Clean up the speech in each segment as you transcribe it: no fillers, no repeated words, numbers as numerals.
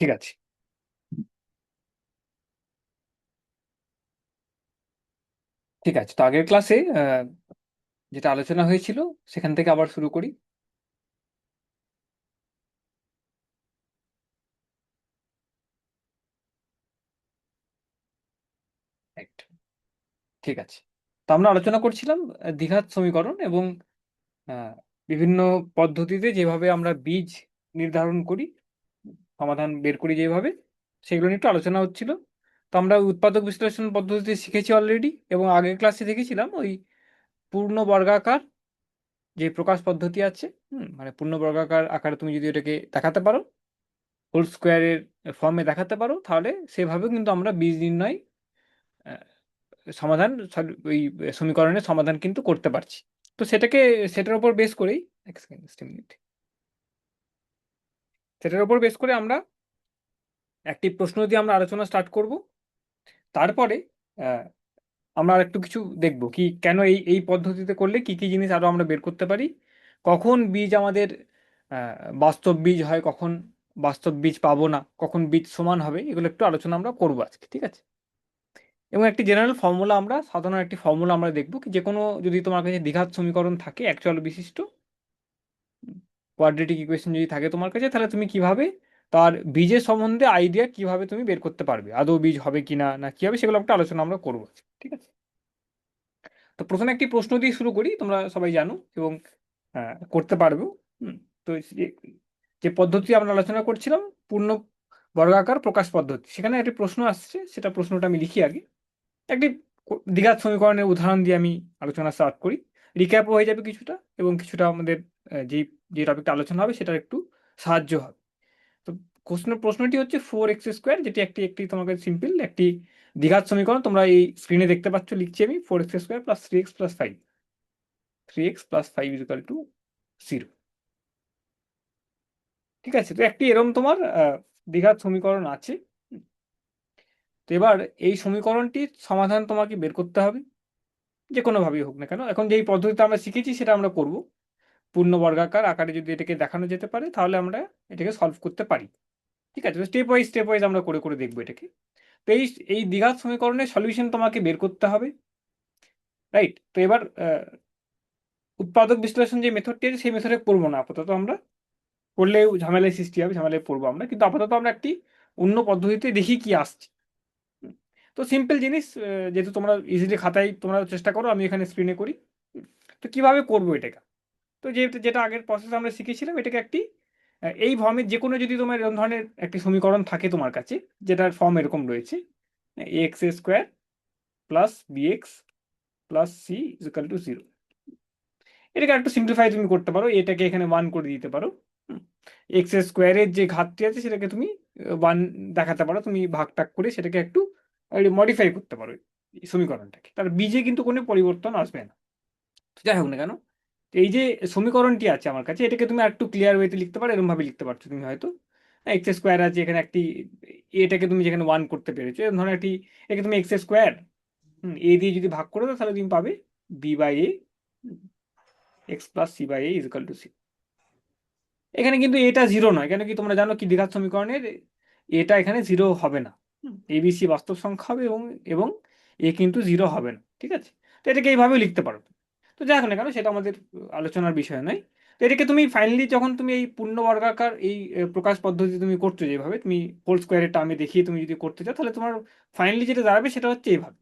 ঠিক আছে। ঠিক আছে, তো আগের ক্লাসে যেটা আলোচনা হয়েছিল সেখান থেকে আবার শুরু করি। Right. ঠিক আছে, তো আমরা আলোচনা করছিলাম দ্বিঘাত সমীকরণ এবং আহ, বিভিন্ন পদ্ধতিতে যেভাবে আমরা বীজ নির্ধারণ করি, সমাধান বের করি যেভাবে, সেগুলো নিয়ে একটু আলোচনা হচ্ছিল। তো আমরা উৎপাদক বিশ্লেষণ পদ্ধতিতে শিখেছি অলরেডি, এবং আগের ক্লাসে দেখেছিলাম ওই পূর্ণ বর্গাকার যে প্রকাশ পদ্ধতি আছে। মানে পূর্ণ বর্গাকার আকারে তুমি যদি এটাকে দেখাতে পারো, হোল স্কোয়ারের ফর্মে দেখাতে পারো, তাহলে সেভাবেও কিন্তু আমরা বীজ নির্ণয় আহ, সমাধান ওই সমীকরণের সমাধান কিন্তু করতে পারছি। তো সেটার উপর বেস করেই এক সেকেন্ড, just a minute। সেটার উপর বেস করে আমরা একটি প্রশ্ন দিয়ে আমরা আলোচনা স্টার্ট করব। তারপরে আহ, আমরা আর একটু কিছু দেখব কি কেন এই এই পদ্ধতিতে করলে কি কি জিনিস আরো আমরা বের করতে পারি, কখন বীজ আমাদের বাস্তব বীজ হয়, কখন বাস্তব বীজ পাবো না, কখন বীজ সমান হবে, এগুলো একটু আলোচনা আমরা করবো আজকে। ঠিক আছে, এবং একটি জেনারেল ফর্মুলা, আমরা সাধারণ একটি ফর্মুলা আমরা দেখব কি যে কোনো যদি তোমার কাছে দ্বিঘাত সমীকরণ থাকে একচল বিশিষ্ট, কোয়াড্রেটিক ইকুয়েশন যদি থাকে তোমার কাছে, তাহলে তুমি কিভাবে তার বীজের সম্বন্ধে আইডিয়া কিভাবে তুমি বের করতে পারবে, আদৌ বীজ হবে কিনা না কি হবে, সেগুলো একটা আলোচনা আমরা করবো। ঠিক আছে, তো প্রথমে একটি প্রশ্ন দিয়ে শুরু করি, তোমরা সবাই জানো এবং করতে পারবে। হুম, তো যে পদ্ধতি আমরা আলোচনা করছিলাম, পূর্ণ বর্গাকার প্রকাশ পদ্ধতি, সেখানে একটি প্রশ্ন আসছে, সেটা প্রশ্নটা আমি লিখি আগে। একটি দ্বিঘাত সমীকরণের উদাহরণ দিয়ে আমি আলোচনা স্টার্ট করি, রিক্যাপও হয়ে যাবে কিছুটা, এবং কিছুটা আমাদের যেই যে টপিকটা আলোচনা হবে সেটার একটু সাহায্য হবে। তো প্রশ্নটি হচ্ছে 4x², যেটি একটি একটি তোমার কাছে সিম্পল একটি দ্বিঘাত সমীকরণ, তোমরা এই স্ক্রিনে দেখতে পাচ্ছ, লিখছি আমি 4x² plus 3x plus 5, 3x plus 5 equal to 0। ঠিক আছে, তো একটি এরম তোমার দ্বিঘাত সমীকরণ আছে। তো এবার এই সমীকরণটির সমাধান তোমাকে বের করতে হবে, যে কোনোভাবেই হোক না কেন। এখন যেই পদ্ধতিতে আমরা শিখেছি সেটা আমরা করব। পূর্ণ বর্গাকার আকারে যদি এটাকে দেখানো যেতে পারে, তাহলে আমরা এটাকে সলভ করতে পারি। ঠিক আছে, স্টেপ ওয়াইজ আমরা করে করে দেখবো এটাকে। তো এই এই দ্বিঘাত সমীকরণের সলিউশন তোমাকে বের করতে হবে, রাইট? তো এবার উৎপাদক বিশ্লেষণ যে মেথডটি আছে সেই মেথডে পড়বো না আপাতত আমরা, করলেও ঝামেলায় সৃষ্টি হবে, ঝামেলায় পড়বো আমরা, কিন্তু আপাতত আমরা একটি অন্য পদ্ধতিতে দেখি কি আসছে। হুম, তো সিম্পল জিনিস, যেহেতু তোমরা ইজিলি খাতায় তোমরা চেষ্টা করো, আমি এখানে স্ক্রিনে করি। তো কিভাবে করবো এটাকে, তো যেটা যেটা আগের প্রসেস আমরা শিখেছিলাম, এটাকে একটি এই ফর্মের যে কোনো যদি তোমার এরকম ধরনের একটি সমীকরণ থাকে তোমার কাছে, যেটার ফর্ম এরকম রয়েছে, ax² plus bx plus c equal to 0, এটাকে একটু সিম্পলিফাই তুমি করতে পারো, এটাকে এখানে 1 করে দিতে পারো। x² যে ঘাতটি আছে সেটাকে তুমি 1 দেখাতে পারো, তুমি ভাগ টাগ করে সেটাকে একটু মডিফাই করতে পারো এই সমীকরণটাকে, তার বীজে কিন্তু কোনো পরিবর্তন আসবে না। যাই হোক না কেন, এই যে সমীকরণটি আছে আমার কাছে, এটাকে তুমি একটু ক্লিয়ার ওয়েতে লিখতে পারো, এরকম ভাবে লিখতে পারছো তুমি হয়তো, x² আছে এখানে একটি, এটাকে তুমি যেখানে 1 করতে পেরেছো, এরকম ধরনের একটি, এটাকে তুমি x², এ দিয়ে যদি ভাগ করে দাও, তাহলে তুমি পাবে b/a, x plus c/a equal to 0। এখানে কিন্তু এটা 0 নয়, কেন কি তোমরা জানো কি দ্বিঘাত সমীকরণের এটা এখানে 0 হবে না। abc বাস্তব সংখ্যা হবে, এবং এবং এ কিন্তু 0 হবে না। ঠিক আছে, তো এটাকে এইভাবে লিখতে পারো। তো যাই হোক না কেন, সেটা আমাদের আলোচনার বিষয় নয়। তো এটাকে তুমি ফাইনালি যখন তুমি এই পূর্ণ বর্গাকার এই প্রকাশ পদ্ধতি তুমি করছো, যেভাবে তুমি হোল স্কোয়ারের টার্মে দেখিয়ে তুমি যদি করতে চাও, তাহলে তোমার ফাইনালি যেটা দাঁড়াবে সেটা হচ্ছে এইভাবে।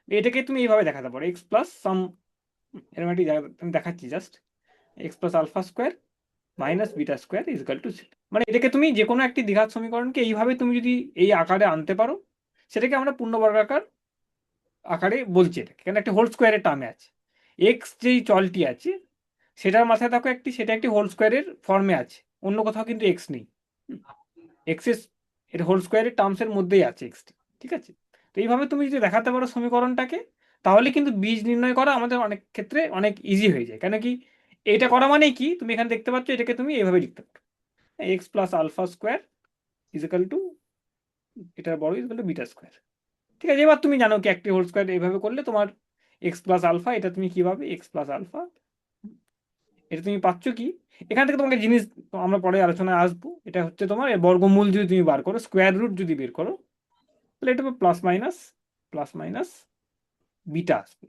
এটাকে তুমি এইভাবে দেখাতে পারো, এক্স প্লাস সাম, এরকম একটি আমি দেখাচ্ছি just, x plus alpha square minus beta square equal to 0। মানে এটাকে তুমি যে কোনো একটি দ্বিঘাত সমীকরণকে এইভাবে তুমি যদি এই আকারে আনতে পারো, সেটাকে আমরা পূর্ণ বর্গাকার আকারে বলছি। এটাকে কেন একটা হোল স্কোয়ারের টার্মে আছে, এক্স যেই চলটি আছে সেটার মাথায় দেখো একটি, সেটা একটি হোল স্কোয়ারের ফর্মে আছে, অন্য কোথাও কিন্তু এক্স নেই। এক্স এর এটা হোল স্কোয়ারের টার্মসের মধ্যেই আছে এক্সটি। ঠিক আছে, তো এইভাবে তুমি যদি দেখাতে পারো সমীকরণটাকে, তাহলে কিন্তু বীজ নির্ণয় করা আমাদের অনেক ক্ষেত্রে অনেক ইজি হয়ে যায়। কেন কি, এটা করা মানেই কি, তুমি এখানে দেখতে পাচ্ছ, এটাকে তুমি এইভাবে লিখতে পারো, x plus alpha square equal to, এটার বড় ইজিক্যাল টু বিটা স্কোয়ার। ঠিক আছে, এবার তুমি জানো কি একটি হোল স্কোয়ার এইভাবে করলে তোমার এক্স প্লাস আলফা, এটা তুমি কিভাবে এক্স প্লাস আলফা এটা তুমি পাচ্ছ কি, এখান থেকে তোমাকে জিনিস আমরা পরে আলোচনায় আসবো, এটা হচ্ছে তোমার এর বর্গমূল যদি তুমি বার করো, স্কোয়ার রুট যদি বের করো, তাহলে এটা প্লাস মাইনাস বিটা আসবে,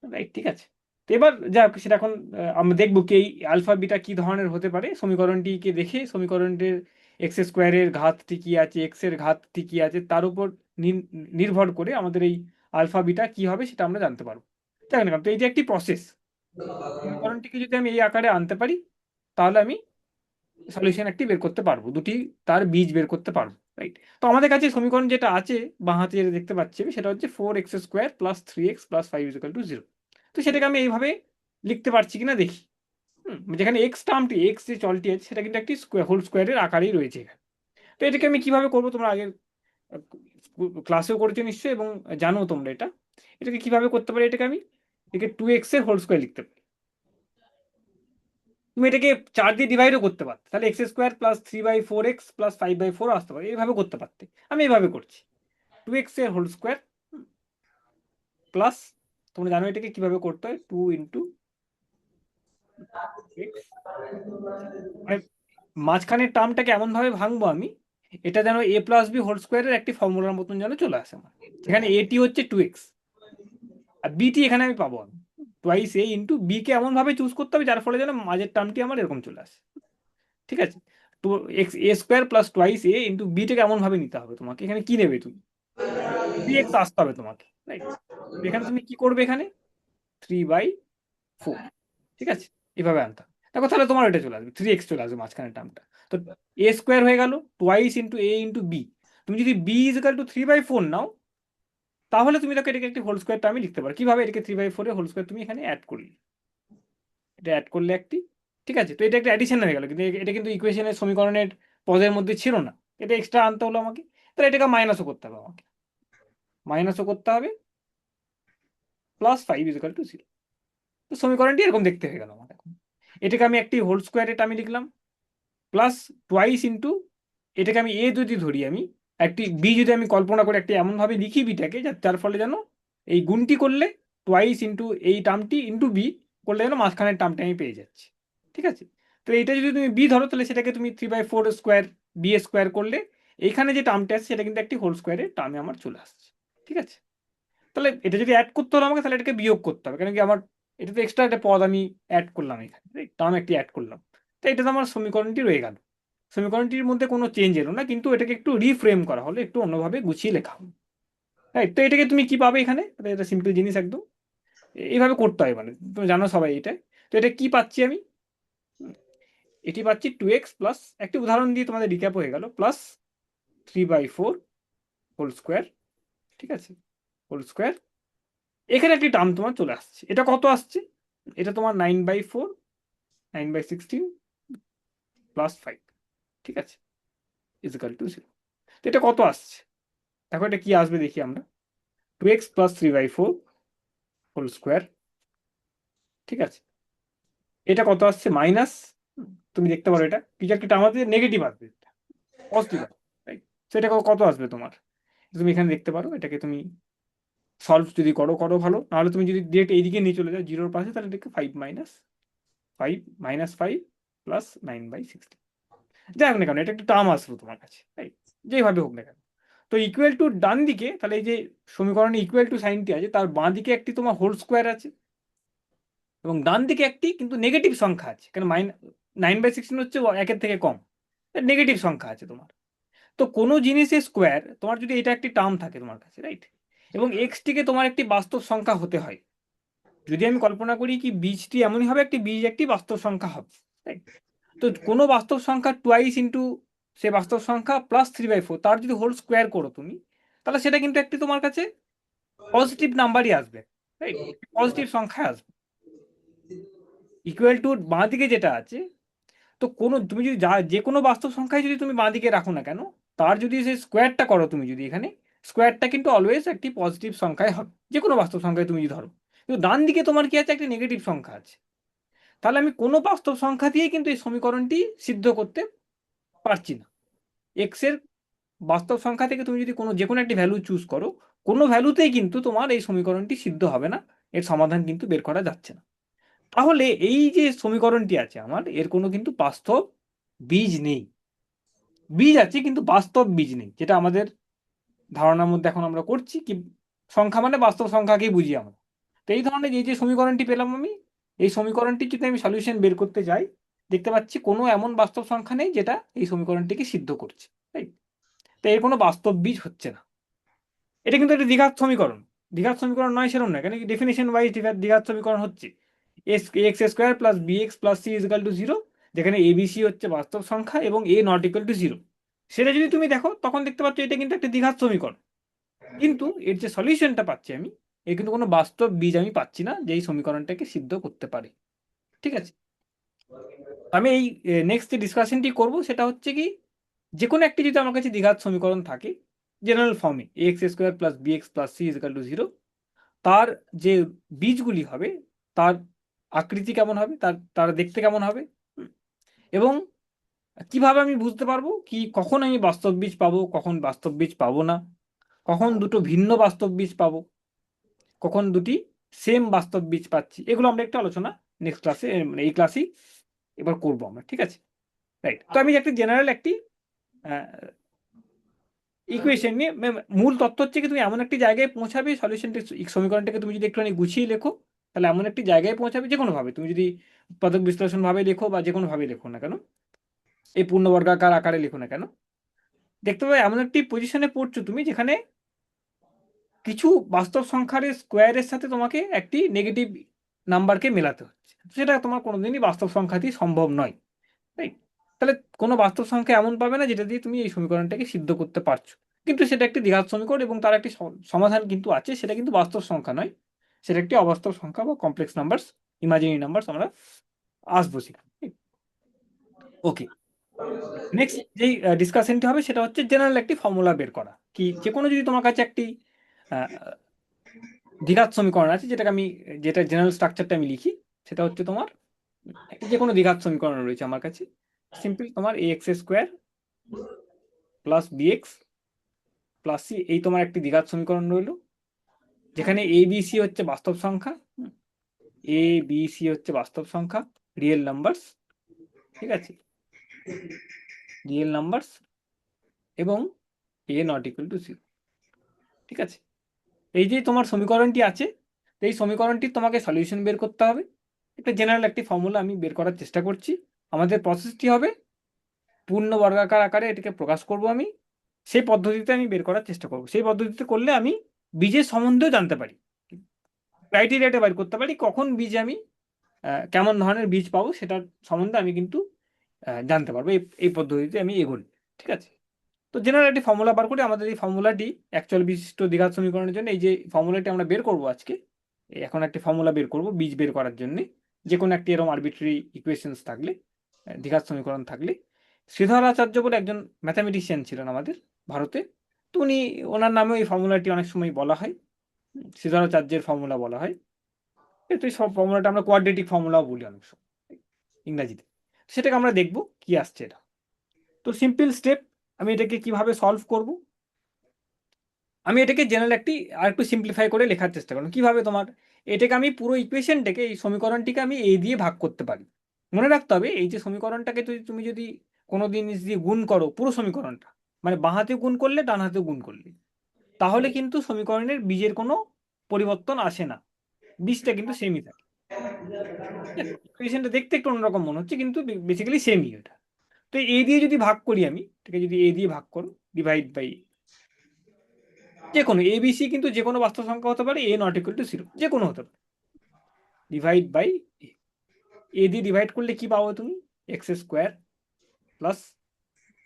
রাইট? ঠিক আছে, তো এবার যা হোক, সেটা এখন আমরা দেখবো কি এই আলফা বিটা কি ধরনের হতে পারে। সমীকরণটিকে দেখে সমীকরণটির এক্স স্কোয়ারের ঘাতটি কি আছে, এক্স এর ঘাতটি কি আছে, তার উপর নির্ভর করে আমাদের এই আলফা বিটা কি হবে সেটা আমরা জানতে পারবো। তাই না? তো এই যে একটি প্রসেস, সমীকরণটিকে যদি আমি এই আকারে আনতে পারি, তাহলে আমি সলিউশন একটি বের করতে পারবো, দুটি তার বীজ বের করতে পারবো, রাইট? তো আমাদের কাছে সমীকরণ যেটা আছে বাঁ হাতে যেটা দেখতে পাচ্ছি আমি, সেটা হচ্ছে 4x² + 3x + 5 = 0। তো সেটাকে আমি এইভাবে লিখতে পারছি কিনা দেখি। যেখানে এক্স টার্মটি, এক্স যে চলটি আছে, সেটা কিন্তু একটি হোল স্কোয়ারের আকারেই রয়েছে এখানে। তো এটাকে আমি কিভাবে করবো, তোমরা আগের ক্লাসেও করেছো নিশ্চয়ই এবং জানো তোমরা এটা। এটাকে কিভাবে করতে পারি, এটাকে আমি এটাকে 2x এর হোল স্কোয়ার লিখতে পারি। তুমি এটাকে 4 দিয়ে ডিভাইডও করতে পারতে, তাহলে x² + 3/4x + 5/4 আসতে পারে, এইভাবে করতে পারতে। আমি এইভাবে করছি, 2x এর হোল স্কোয়ার প্লাস, তোমরা জানো এটাকে কিভাবে করতে হয়, 2 × x, মানে মাঝখানের টার্মটাকে এমন ভাবে ভাঙবো আমি, এটা যেন a + b হোল স্কোয়ারের একটি ফর্মুলার মতন যেন চলে আসে আমার, যেখানে এটি হচ্ছে 2x আর বিটি এখানে আমি পাবো, আমি টোয়াইস a ইন্টু বি কে এমন ভাবে চুজ করতে হবে যার ফলে যেন মাঝের টার্মটি আমার এরকম চলে আসে। ঠিক আছে, তো a² + টোয়াইস a ইন্টু বিটাকে এমন ভাবে নিতে হবে তোমাকে, এখানে কি নেবে তুমি, 3x আসতে হবে তোমাকে, রাইট? এখানে তুমি কি করবে, এখানে 3/4, ঠিক আছে, এভাবে আনতে হবে। দেখো তাহলে তোমার এটা চলে আসবে, 3x চলে আসবে মাঝখানের টার্মটা। তো a² হয়ে গেল twice into a into b. তুমি যদি b = 3/4 নাও, তাহলে তুমি তাকে এটাকে একটি হোল স্কোয়ার টার্মে লিখতে পারো। কিভাবে, এটাকে 3/4 এর হোল স্কোয়ার তুমি এখানে অ্যাড করলে, এটা অ্যাড করলে একটি, ঠিক আছে, তো এটা একটা অ্যাডিশন হয়ে গেল, কিন্তু এটা কিন্তু ইকুয়েশনের সমীকরণের পদের মধ্যে ছিল না, এটা এক্সট্রা আনতে হলো আমাকে। তাহলে এটাকে মাইনাসও করতে হবে আমাকে, মাইনাসও করতে হবে, +5 = 0। তো সমীকরণটি এরকম দেখতে হয়ে গেল আমার এখন। এটাকে আমি একটি হোল স্কোয়ারের টার্মে লিখলাম, প্লাস টোয়াইস ইন্টু, এটাকে আমি এ যদি ধরি, আমি একটি বি যদি আমি কল্পনা করে একটি এমনভাবে লিখি বিটাকে, যার ফলে যেন এই গুণটি করলে টোয়াইস ইন্টু এই টার্মটি ইন্টু বি করলে যেন মাঝখানের টার্মটা আমি পেয়ে যাচ্ছি, ঠিক আছে। তো এইটা যদি তুমি বি ধরো, তাহলে সেটাকে তুমি 3/4² b² করলে এইখানে যে টার্মটা আছে সেটা কিন্তু একটি হোল স্কোয়ারের টার্মে আমার চলে আসছে, ঠিক আছে। তাহলে এটা যদি অ্যাড করতে হলো আমাকে, তাহলে এটাকে বিয়োগ করতে হবে, কারণ কি আমার এটা তো এক্সট্রা একটা পদ আমি অ্যাড করলাম এখানে, টার্ম একটি অ্যাড করলাম। তো এটা তো আমার সমীকরণটি রয়ে গেল, সমীকরণটির মধ্যে কোনো চেঞ্জ এলো না, কিন্তু এটাকে একটু রিফ্রেম করা হলো, একটু অন্যভাবে গুছিয়ে লেখা হলো, রাইট? তো এটাকে তুমি কি পাবে এখানে, এটা সিম্পল জিনিস একদম, এইভাবে করতে হয়, মানে তুমি জানো সবাই এটা। তো এটা কি পাচ্ছি আমি, এটি পাচ্ছি 2x প্লাস, একটি উদাহরণ দিয়ে তোমাদের রিক্যাপ হয়ে গেল, +3/4 হোল স্কোয়ার, ঠিক আছে, হোল স্কোয়ার। এখানে একটি টার্ম তোমার চলে আসছে, এটা কত আসছে, এটা তোমার 9/4, 9/16 +5, ঠিক আছে, = 0। তো এটা কত আসছে, দেখো এটা কি আসবে দেখি আমরা, 2x + 3/4 হোল স্কোয়ার, ঠিক আছে, এটা কত আসছে মাইনাস, তুমি দেখতে পারো এটা কিছু একটা আমাদের নেগেটিভ আসবে, পজিটিভ আসবে, রাইট? সেটা কত আসবে তোমার, তুমি এখানে দেখতে পারো, এটাকে তুমি সলভ যদি করো করো ভালো, নাহলে তুমি যদি ডিরেক্ট এইদিকে নিয়ে চলে যাও জিরোর পাশে, তাহলে এটাকে 5 + 9/16, যাই হোক না কেন এটা একটা টার্ম আসলো তোমার কাছে, রাইট? যেভাবে হোক না কেন। তো ইকুয়াল টু ডান দিকে, তাহলে এই যে সমীকরণে ইকুয়াল টু সাইনটি আছে, তার বাঁ দিকে একটি তোমার হোল স্কোয়ার আছে, এবং ডান দিকে একটি কিন্তু নেগেটিভ সংখ্যা আছে, কেন 9/16 হচ্ছে 1-এর থেকে কম, নেগেটিভ সংখ্যা আছে তোমার। তো কোনো জিনিসের স্কোয়ার তোমার যদি এটা একটি টার্ম থাকে তোমার কাছে, রাইট, এবং এক্সটিকে তোমার একটি বাস্তব সংখ্যা হতে হয়, যদি আমি কল্পনা করি কি বীজটি এমনই হবে, একটি বীজ একটি বাস্তব সংখ্যা হবে, রাইট? তো কোনো বাস্তব সংখ্যা টোয়াইস ইন্টু সে বাস্তব সংখ্যা +3/4 তার যদি হোল স্কোয়ার করো তুমি, তাহলে সেটা কিন্তু একটি তোমার কাছে পজিটিভ নাম্বারই আসবে, রাইট, পজিটিভ সংখ্যায় আসবে, ইকুয়াল টু বাঁ দিকে যেটা আছে। তো কোনো তুমি যদি যে কোনো বাস্তব সংখ্যায় যদি তুমি বাঁ দিকে রাখো না কেন, তার যদি সে স্কোয়ারটা করো তুমি যদি এখানে, স্কোয়ারটা কিন্তু অলওয়েজ একটি পজিটিভ সংখ্যায় হবে, যে কোনো বাস্তব সংখ্যায় তুমি যদি ধরো। কিন্তু ডান দিকে তোমার কি আছে, একটি নেগেটিভ সংখ্যা আছে, তাহলে আমি কোনো বাস্তব সংখ্যা দিয়ে কিন্তু এই সমীকরণটি সিদ্ধ করতে পারছি না। এক্স এর বাস্তব সংখ্যা থেকে তুমি যদি যে কোনো একটি ভ্যালু চুজ করো, কোনো ভ্যালুতেই কিন্তু তোমার এই সমীকরণটি সিদ্ধ হবে না, এর সমাধান কিন্তু বের করা যাচ্ছে না। তাহলে এই যে সমীকরণটি আছে আমার, এর কোনো কিন্তু বাস্তব বীজ নেই। বীজ আছে কিন্তু বাস্তব বীজ নেই, যেটা আমাদের ধারণার মধ্যে এখন আমরা করছি কি সংখ্যা মানে বাস্তব সংখ্যাকেই বুঝি আমরা। তো এই ধরনের এই যে সমীকরণটি পেলাম আমি, এই সমীকরণটি যদি আমি সলিউশন বের করতে যাই, দেখতে পাচ্ছি কোনো এমন বাস্তব সংখ্যা নেই যেটা এই সমীকরণটিকে সিদ্ধ করছে, তাই? তো এর কোনো বাস্তব বীজ হচ্ছে না। এটা কিন্তু একটা দ্বিঘাত সমীকরণ। দ্বিঘাত সমীকরণ নয় সেরকম নয়, কেন কি ডেফিনেশন ওয়াইজ দ্বিঘাত সমীকরণ হচ্ছে x square plus b x plus c equal to zero, যেখানে এ বি সি হচ্ছে বাস্তব সংখ্যা এবং a not equal to zero. সেটা যদি তুমি দেখো তখন দেখতে পাচ্ছ এটা কিন্তু একটা দ্বিঘাত সমীকরণ। কিন্তু এর যে সলিউশনটা পাচ্ছি আমি, এর কিন্তু কোনো বাস্তব বীজ আমি পাচ্ছি না যে এই সমীকরণটাকে সিদ্ধ করতে পারে। ঠিক আছে, আমি এই নেক্সট যে ডিসকাশনটি করব সেটা হচ্ছে কি, যে কোনো একটি যদি আমার কাছে দ্বিঘাত সমীকরণ থাকে জেনারেল ফর্মে x square plus b x plus c equal to zero, তার যে বীজগুলি হবে তার আকৃতি কেমন হবে, তার দেখতে কেমন হবে, এবং কিভাবে আমি বুঝতে পারবো কি কখন আমি বাস্তব বীজ পাবো, কখন বাস্তব বীজ পাবো না, কখন দুটো ভিন্ন বাস্তব বীজ পাবো, কখন দুটি সেম বাস্তব বীজ পাচ্ছি, এগুলো আমরা একটু আলোচনা নেক্সট ক্লাসে, মানে এই ক্লাসেই এবার করবো আমরা। ঠিক আছে, রাইট। তো আমি একটা জেনারেল একটি ইকুয়েশন নিয়ে মূল তত্ত্ব হচ্ছে কি তুমি এমন একটি জায়গায় পৌঁছাবে সলিউশনটি, সমীকরণটাকে তুমি যদি একটুখানি গুছিয়ে লেখো তাহলে এমন একটি জায়গায় পৌঁছাবে, যে কোনোভাবে তুমি যদি পদক বিশ্লেষণ ভাবে লেখো বা যে কোনোভাবে লেখো না কেন, এই পূর্ণবর্গাকার আকারে লেখো না কেন, দেখতে পাবে এমন একটি পজিশনে পড়ছো তুমি যেখানে কিছু বাস্তব সংখ্যার স্কোয়ারের সাথে তোমাকে একটি নেগেটিভ নাম্বারকে মেলাতে হচ্ছে, সেটা তোমার কোনোদিনই বাস্তব সংখ্যাতেই সম্ভব নয়, তাই? তাহলে কোনো বাস্তব সংখ্যা এমন পাবে না যেটা দিয়ে তুমি এই সমীকরণটাকে সিদ্ধ করতে পারছো। কিন্তু সেটা একটি দ্বিঘাত সমীকরণ এবং তার একটি সমাধান কিন্তু আছে, সেটা কিন্তু বাস্তব সংখ্যা নয়, সেটা একটি অবাস্তব সংখ্যা বা কমপ্লেক্স নাম্বারস, ইমাজিনারি নাম্বারস আমরা আসবো সেখানে। ওকে, নেক্সট যেই ডিসকাশনটি হবে সেটা হচ্ছে জেনারেল একটি ফর্মুলা বের করা, কি যে কোনো যদি তোমার কাছে একটি আহ, দ্বিঘাত সমীকরণ আছে, যেটাকে আমি, যেটা জেনারেল স্ট্রাকচারটা আমি লিখি, সেটা হচ্ছে তোমার একটা যে কোনো দ্বিঘাত সমীকরণ রয়েছে আমার কাছে, সিম্পল তোমার a x square plus b x plus c, এই তোমার একটি দ্বিঘাত সমীকরণ রইল, যেখানে এ বি সি হচ্ছে বাস্তব সংখ্যা, এ বি সি হচ্ছে বাস্তব সংখ্যা, রিয়েল নাম্বারস, ঠিক আছে, রিয়েল নাম্বারস, এবং a not equal to zero. ঠিক আছে, এই যে তোমার সমীকরণটি আছে, এই সমীকরণটির তোমাকে সলিউশন বের করতে হবে। একটা জেনারেল একটি ফর্মুলা আমি বের করার চেষ্টা করছি। আমাদের প্রসেসটি হবে পূর্ণ বর্গাকার আকারে এটাকে প্রকাশ করব আমি, সেই পদ্ধতিতে আমি বের করার চেষ্টা করব। সেই পদ্ধতিতে করলে আমি বীজের সম্বন্ধেও জানতে পারি, ক্রাইটেরিয়াটা বের করতে পারি কখন বীজ আমি কেমন ধরনের বীজ পাবো সেটার সম্বন্ধে আমি কিন্তু জানতে পারবো এই এই পদ্ধতিতে আমি এগোই। ঠিক আছে, তো জেনারেল একটি ফর্মুলা বার করি। আমাদের এই ফর্মুলাটি অ্যাকচুয়াল বিশিষ্ট দ্বিঘাত সমীকরণের জন্য, এই যে ফর্মুলাটি আমরা বের করব আজকে, এখন একটি ফর্মুলা বের করব বীজ বের করার জন্য, যে কোনো একটি এরকম আরবিট্রারি ইকুয়েশনস থাকলে, দ্বিঘাত সমীকরণ থাকলে। শ্রীধর আচার্য বলে একজন ম্যাথামেটিশিয়ান ছিলেন আমাদের ভারতে, তো উনি, ওনার নামে এই ফর্মুলাটি অনেক সময় বলা হয়, শ্রীধর আচার্যের ফর্মুলা বলা হয়। তো এই সব ফর্মুলাটা আমরা কোয়াড্রেটিক ফর্মুলাও বলি অনেক সময় ইংরাজিতে। সেটাকে আমরা দেখব কি আসছে এটা। তো সিম্পল স্টেপ, আমি এটাকে কিভাবে সলভ করব, আমি এটাকে জেনারেল একটি আর একটু সিম্পলিফাই করে লেখার চেষ্টা করলাম। কিভাবে তোমার এটাকে আমি পুরো ইকুয়েশনটাকে, এই সমীকরণটিকে আমি এ দিয়ে ভাগ করতে পারি। মনে রাখতে হবে এই যে সমীকরণটাকে তুমি যদি কোনো জিনিস দিয়ে গুণ করো, পুরো সমীকরণটা, মানে বাঁ হাতে গুণ করলে ডান হাতে গুণ করলে, তাহলে কিন্তু সমীকরণের বীজের কোনো পরিবর্তন আসে না, বীজটা কিন্তু সেমই থাকে। ইকুয়েশনটা দেখতে একটু অন্যরকম মনে হচ্ছে কিন্তু বেসিক্যালি সেমই এটা। তো এ দিয়ে যদি ভাগ করি আমি, এটাকে যদি এ দিয়ে ভাগ করো, ডিভাইড বাই যে কোনো এবিসি, কিন্তু যে কোনো বাস্তব সংখ্যা হতে পারে, এ নট ইকুয়াল টু জিরো, যে কোনো হতে পারে, ডিভাইড বাই এ দিয়ে ডিভাইড করলে কি পাবো তুমি, x square plus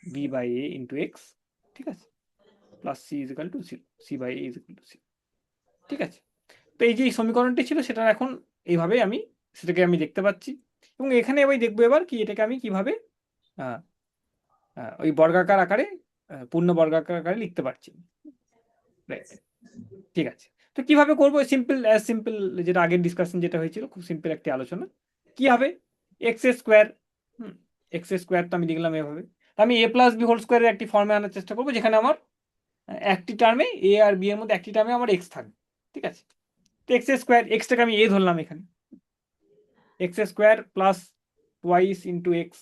b by a into x, ঠিক আছে, plus c is equal to zero, c by a is equal to zero. ঠিক আছে, তো এই যে সমীকরণটি ছিল সেটা এখন এইভাবে আমি সেটাকে আমি দেখতে পাচ্ছি, এবং এখানে এবার দেখবো এবার কি এটাকে আমি কিভাবে ওই বর্গাকার আকারে, পূর্ণ বর্গাকার আকারে লিখতে পারছি। ঠিক আছে, তো কিভাবে করবো, সিম্পল অ্যাজ সিম্পল, যেটা আগের ডিসকাশন যেটা হয়েছিল, খুব সিম্পল একটি আলোচনা। কি হবে, এক্স স্কোয়ার, এক্স স্কোয়ার তো আমি লিখলাম এভাবে, আমি এ প্লাস বি হোল স্কোয়ারের একটি ফর্মে আনার চেষ্টা করবো, যেখানে আমার একটি টার্মে এ আর বি এর মধ্যে একটি টার্মে আমার এক্স থাকবে। ঠিক আছে, তো এক্স স্কোয়ার, এক্সটাকে আমি এ ধরলাম এখানে, x square plus twice into x,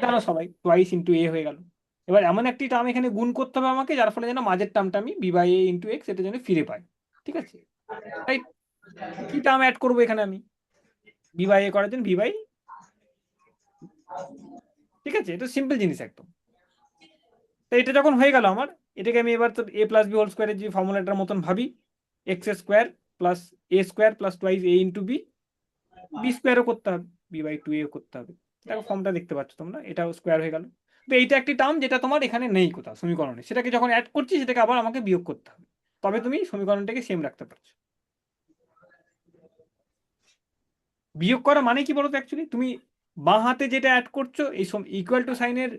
জানো সবাই টোয়াইস ইন্টু এ হয়ে গেল। এবার এমন একটি টার্ম এখানে গুণ করতে হবে আমাকে, যার ফলে যেন মাঝের টার্মটা আমি b by a into x এটা যেন ফিরে পাই। ঠিক আছে, রাইট? কি টার্ম অ্যাড করবো এখানে আমি? বি বাই এ করার জন্য বি বাই, ঠিক আছে, এটা সিম্পল জিনিস একদম। তো এটা যখন হয়ে গেল আমার, এটাকে আমি এবার তো এ প্লাস বি হোল স্কোয়ারের যে ফর্মুলাটার মতন ভাবি, এক্স স্কোয়ার প্লাস এ স্কোয়ার প্লাস টোয়াইস এ ইন্টু বি, বি স্কোয়ারও করতে হবে, বি বাই টু এ করতে হবে। দেখো ফর্মটা দেখতে পাচ্ছ তোমরা, এটাও স্কোয়ার হয়ে গেল। তো এইটা একটি টার্ম যেটা তোমার এখানে নেই কোথাও সমীকরণে, সেটাকে যখন অ্যাড করছি সেটাকে আবার আমাকে বিয়োগ করতে হবে, তবে তুমি সমীকরণটাকে সেম রাখতে পারছো। বিয়োগ করা মানে কি বলতো? অ্যাকচুয়ালি তুমি বাঁ হাতে যেটা অ্যাড করছো, এই ইকুয়াল টু সাইনের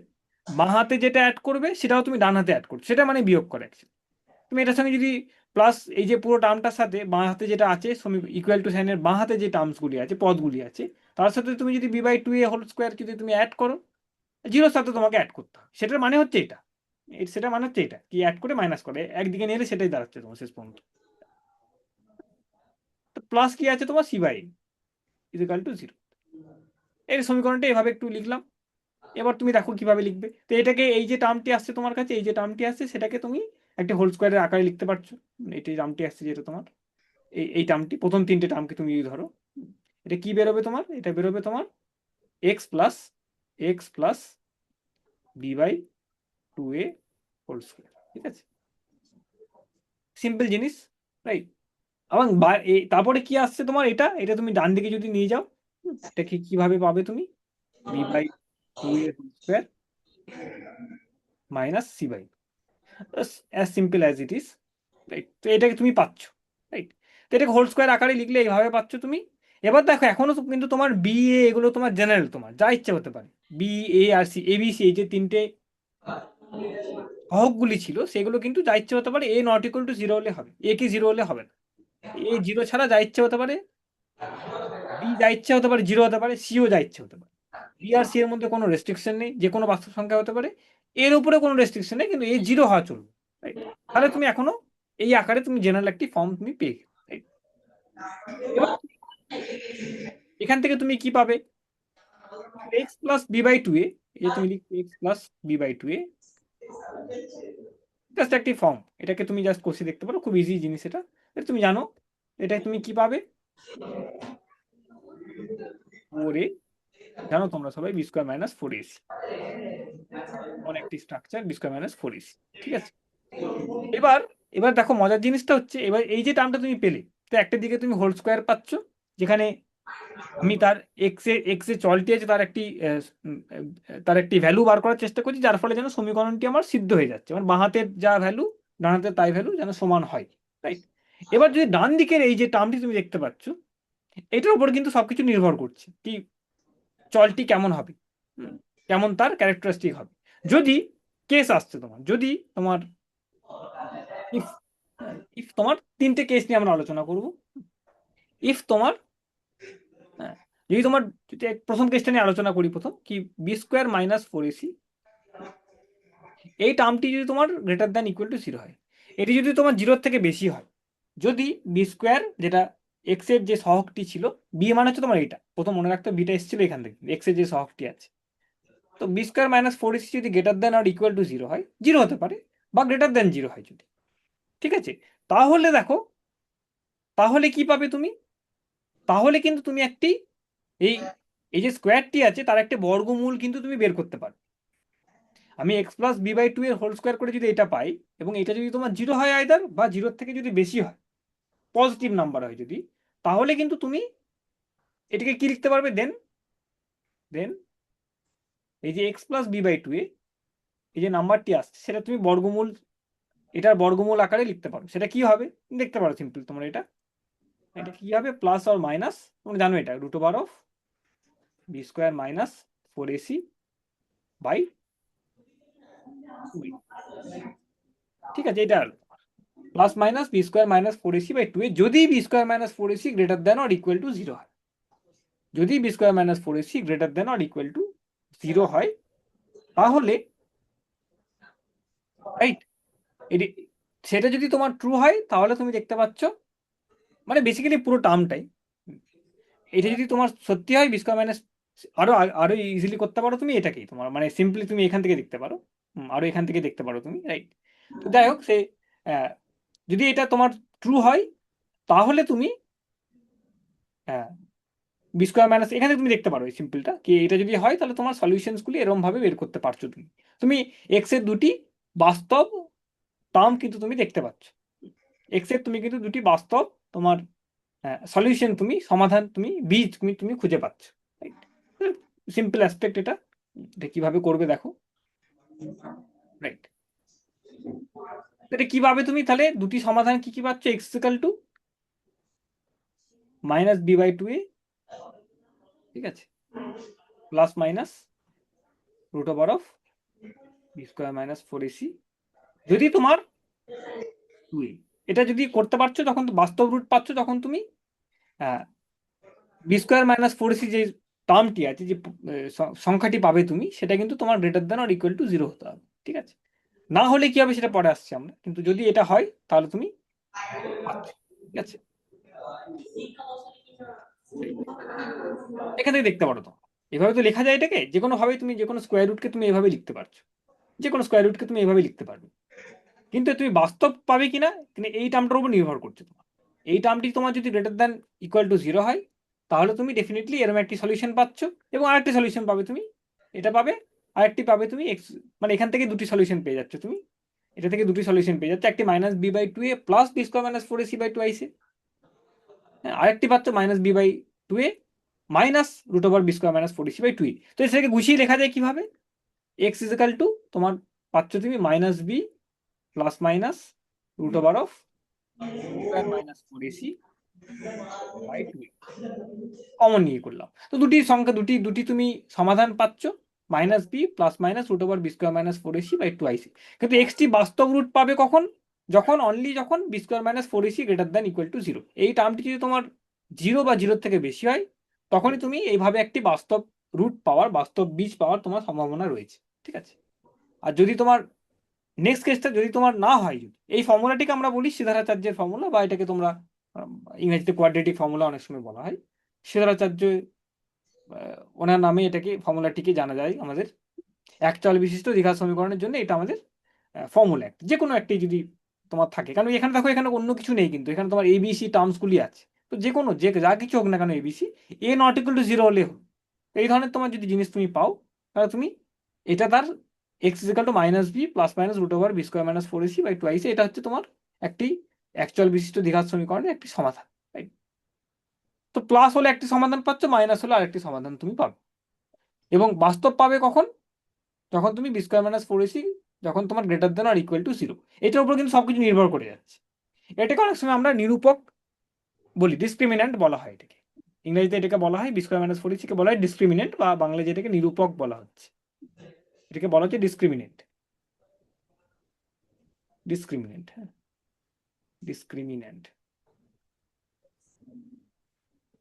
বাঁ হাতে যেটা অ্যাড করবে সেটাও তুমি ডান হাতে অ্যাড করছো, সেটা মানে বিয়োগ করা অ্যাকচুয়ালি। তুমি এটার সঙ্গে যদি প্লাস এই যে পুরো টার্মটার সাথে বাঁ হাতে যেটা আছে ইকুয়াল টু সাইনের বাঁ হাতে যে টার্মসগুলি আছে, পদগুলি আছে, তার সাথে তুমি যদি b by two a whole square যদি তুমি অ্যাড করো, জিরোর সাথে তোমাকে অ্যাড করতে হবে, সেটার মানে হচ্ছে এটা, সেটা মানে হচ্ছে এটা কি অ্যাড করে মাইনাস করে একদিকে নিয়ে এলে সেটাই দাঁড়াচ্ছে তোমার শেষ পর্যন্ত। তো প্লাস কি আছে তোমার c by equal to zero. এর সমীকরণটা এভাবে একটু লিখলাম। এবার তুমি দেখো কিভাবে লিখবে। তো এটাকে এই যে টার্মটি আসছে তোমার কাছে, এই যে টার্মটি আসছে সেটাকে তুমি একটা হোল স্কোয়ারের আকারে লিখতে পারছো। এটি টার্মটি আসছে যেটা তোমার এই টার্মটি, প্রথম তিনটে টার্মকে তুমি যদি ধরো, এটা কি বেরোবে তোমার? এটা বেরোবে তোমার x plus b by two a whole square. ঠিক আছে, সিম্পল জিনিস, রাইট? এবং তারপরে কি আসছে তোমার? এটা এটা তুমি ডান দিকে যদি নিয়ে যাও, এটা কিভাবে পাবে তুমি? B by two a whole square minus c by, as simple as it is, right? তো এটাকে তুমি পাচ্ছ, রাইট? তো এটাকে হোল স্কোয়ার আকারে লিখলে এইভাবে পাচ্ছ তুমি। এবার দেখো এখনো কিন্তু তোমার বি এ এগুলো তোমার জেনারেল, তোমার যা ইচ্ছে হতে পারে। B A R C, A b C, এই যে তিনটে সহগগুলি ছিল সেগুলো কিন্তু যা ইচ্ছে হতে পারে, এ নট ইকুয়াল টু জিরো হলে হবে, এ কি জিরো হলে হবে না। এ জিরো ছাড়া যা ইচ্ছে হতে পারে, বি যা ইচ্ছে হতে পারে জিরো হতে পারে, সিও যা ইচ্ছে হতে পারে। বি আর সি এর মধ্যে কোনো রেস্ট্রিকশন নেই, যে কোনো বাস্তব সংখ্যা হতে পারে। এর উপরে কোনো রেস্ট্রিকশন নেই, কিন্তু এ জিরো হওয়া চলবে, রাইট? তাহলে তুমি এখনো এই আকারে তুমি জেনারেল একটি ফর্ম তুমি পেয়ে গেলে, right? এবার এখান থেকে তুমি কি পাবে? X plus b by two a, এই যে তুমি লিখছো x plus b by two a, just একটি ফর্ম। এটাকে তুমি জাস্ট কষে দেখতে পারো, খুব ইজি জিনিস এটা, এটা তুমি জানো। এটা তুমি কি পাবে? ফোর এ, জানো তোমরা সবাই b square minus four ac, এমন একটি structure b square minus four ac. ঠিক আছে, এবার এবার দেখো মজার জিনিসটা হচ্ছে, এবার এই যে টার্মটা তুমি পেলে, তো একটা দিকে তুমি হোল স্কোয়ার পাচ্ছ, যেখানে আমি তার এক্স এ চলটি আছে তার একটি ভ্যালু বার করার চেষ্টা করছি, যার ফলে যেন সমীকরণটি আমার সিদ্ধ হয়ে যাচ্ছে, মানে বাঁ হাতের যা ভ্যালু ডান হাতের তাই ভ্যালু যেন সমান হয়, রাইট? এবার যদি ডান দিকের এই যে টার্মটি তুমি দেখতে পাচ্ছ, এটার উপর কিন্তু সবকিছু নির্ভর করছে কি চলটি কেমন হবে, কেমন তার ক্যারেক্টারিস্টিক হবে। যদি কেস আসছে তোমার, যদি তোমার ইফ ইফ তোমার তিনটে কেস নিয়ে আমরা আলোচনা করব। ইফ তোমার, হ্যাঁ, যদি তোমার, যদি প্রথম কেসটা নিয়ে আলোচনা করি, প্রথম কি b square minus four ac, এই টার্মটি যদি তোমার greater than equal to zero হয়, এটি যদি তোমার জিরোর থেকে বেশি হয়, যদি বি স্কোয়ার, যেটা এক্স এর যে সহগটি ছিল, বি মানে হচ্ছে তোমার এইটা, প্রথম মনে রাখতে বিটা এসেছিল এখান থেকে, এক্স এর যে সহগটি আছে, তো b square minus four AC যদি গ্রেটার দ্যান আর ইকুয়াল টু জিরো হয়, জিরো হতে পারে বা গ্রেটার দ্যান জিরো হয় যদি, ঠিক আছে, তাহলে দেখো, তাহলে কি পাবে তুমি? তাহলে কিন্তু তুমি একটি এই এই যে স্কোয়ারটি আছে তার একটা বর্গমূল কিন্তু তুমি বের করতে পারো। আমি x plus b by two এর হোল স্কোয়ার করে যদি এটা পাই, এবং এটা যদি তোমার জিরো হয় আইদার, বা জিরোর থেকে যদি বেশি হয়, পজিটিভ নাম্বার হয় যদি, তাহলে কিন্তু তুমি এটাকে কি লিখতে পারবে? দেন দেন এই যে x plus b by two a, এই যে নাম্বারটি আসছে সেটা তুমি বর্গমূল, এটার বর্গমূল আকারে লিখতে পারো। সেটা কি হবে দেখতে পারো সিম্পল তোমরা, এটা এটা কি হবে? প্লাস অর মাইনাস, তোমরা জানো এটা root over of b square minus four AC by two. ঠিক আছে, এটা plus minus b square minus four AC by two a, যদি b square minus four AC greater than or equal to zero হয়, যদি b square minus four AC greater than or equal to zero হয়, তাহলে, right, এটি, সেটা যদি তোমার true হয় তাহলে তুমি দেখতে পাচ্ছ, মানে বেসিক্যালি পুরো টার্মটাই, এটা যদি তোমার সত্যি হয় বি স্কোয়ার মাইনাস, আরো আরো ইজিলি করতে পারো তুমি এটাকেই, তোমার মানে সিম্পলি তুমি এখান থেকে দেখতে পারো, আরো এখান থেকে দেখতে পারো তুমি, রাইট? তো যাই হোক, সে যদি এটা তোমার ট্রু হয় তাহলে তুমি বি স্কোয়ার মাইনাস এখানে তুমি দেখতে পারো এই সিম্পলটা কি, এটা যদি হয় তাহলে তোমার সলিউশনসগুলি এরকম ভাবে বের করতে পারছো তুমি। তুমি এক্স এর দুটি বাস্তব টার্ম কিন্তু তুমি দেখতে পাচ্ছ, এক্স এর তুমি কিন্তু দুটি বাস্তব তোমার সলিউশন, তুমি সমাধান, তুমি বীজ তুমি তুমি খুঁজে পাচ্ছ, রাইট? সিম্পল অ্যাসপেক্ট এটা, এটা কিভাবে করবে দেখো, রাইট? এটা কিভাবে তুমি তাহলে দুটি সমাধান কি কি পাচ্ছ, x equal to minus b by two a, ঠিক আছে, plus minus root over of b square minus four AC, যদি তোমার টু এ, এটা যদি করতে পারছো তখন তো বাস্তব রুট পাচ্ছ, তখন তুমি b square minus four ac যে টার্মটি আছে, যে সংখ্যাটি পাবে তুমি, সেটা কিন্তু তোমার greater than or equal to zero হতে হবে, ঠিক আছে? না হলে কি হবে সেটা পরে আসছে আমরা, কিন্তু যদি এটা হয় তাহলে তুমি পাচ্ছ, ঠিক আছে? এখান থেকে দেখতে পারো তো, এভাবে তো লেখা যায় এটাকে, যে কোনো ভাবে তুমি যে কোনো স্কোয়ার রুটকে তুমি এভাবে লিখতে পারছো, যে কোনো স্কোয়ার রুটকে তুমি এভাবে লিখতে পারবে, কিন্তু তুমি বাস্তব পাবে কিনা কিন্তু এই টার্মটার উপর নির্ভর করছে তোমার। এই টার্মটি তোমার যদি greater than equal to zero হয় তাহলে তুমি ডেফিনেটলি এরকম একটি সলিউশন পাচ্ছ, এবং আরেকটি সলিউশন পাবে তুমি, এটা পাবে, আরেকটি পাবে তুমি এক্স, মানে এখান থেকে দুটি সলিউশন পেয়ে যাচ্ছ তুমি, এটা থেকে দুটি সলিউশন পেয়ে যাচ্ছে, একটি minus b by two a plus b square minus four a c by two আইসে, আরেকটি পাচ্ছ minus b by two a minus root over B square minus four a c by two a. তো সেটাকে গুছিয়ে লেখা যায় কিভাবে, x is equal two তোমার পাচ্ছ তুমি minus B plus minus root over of square minus four AC by two, common নিয়ে করলাম, তো দুটি সংখ্যা দুটি দুটি তুমি সমাধান পাচ্ছ, minus B plus minus root over B square minus four AC by two IC. কিন্তু এক্সটি বাস্তব রুট পাবে কখন, যখন অনলি যখন B square minus four AC greater than equal to zero, এই টার্মটি যদি তোমার জিরো বা জিরোর থেকে বেশি হয় তখনই তুমি এইভাবে একটি বাস্তব রুট পাওয়ার, বাস্তব বীজ পাওয়ার তোমার সম্ভাবনা রয়েছে, ঠিক আছে? আর যদি তোমার নেক্সট কেসটা যদি তোমার না হয়, যদি এই ফর্মুলাটিকে আমরা বলি সিদ্ধারাচার্যের ফর্মুলা, বা এটাকে তোমরা ইংরেজিতে কোয়াড্রেটিক ফর্মুলা অনেক সময় বলা হয়, সিদ্ধারাচার্য ওনার নামে এটাকে ফর্মুলাটিকে জানা যায় আমাদের, এক চল বিশিষ্ট দ্বিঘাত সমীকরণের জন্য এটা আমাদের ফর্মুলা, যে কোনো একটি যদি তোমার থাকে, কারণ এখানে দেখো এখানে অন্য কিছু নেই, কিন্তু এখানে তোমার এবিসি টার্মসগুলি আছে, তো যে কোনো যে যা কিছু হোক না কেন ABC A not equal to zero হলে হোক, এই ধরনের তোমার যদি জিনিস তুমি পাও তাহলে তুমি এটা তার x is equal to minus B plus minus root over B square minus four AC by two IC, এটা হচ্ছে তোমার একটি অ্যাকচুয়াল বিশিষ্ট দ্বিঘাত সমীকরণের একটি সমাধান, রাইট? তো প্লাস হলে একটি সমাধান পাচ্ছ, মাইনাস হলে আরেকটি সমাধান তুমি পাবে, এবং বাস্তব পাবে কখন, যখন তুমি b square minus four ac যখন তোমার গ্রেটার দেন আর ইকুয়াল টু জিরো, এটার উপর কিন্তু সবকিছু নির্ভর করে যাচ্ছে। এটাকে অনেক সময় আমরা নিরূপক বলি, ডিসক্রিমিন্যান্ট বলা হয় এটাকে, ইংরেজিতে এটাকে বলা হয় বি স্কোয়ার মাইনাস ফোর এসিকে বলা হয় ডিসক্রিমিনেন্ট, বা বাংলায় যেটাকে নিরূপক বলা হচ্ছে, এটাকে বলা হচ্ছে ডিসক্রিমিনেন্ট, ডিসক্রিমিনেন্ট, হ্যাঁ, ডিসক্রিমিনেন্ট,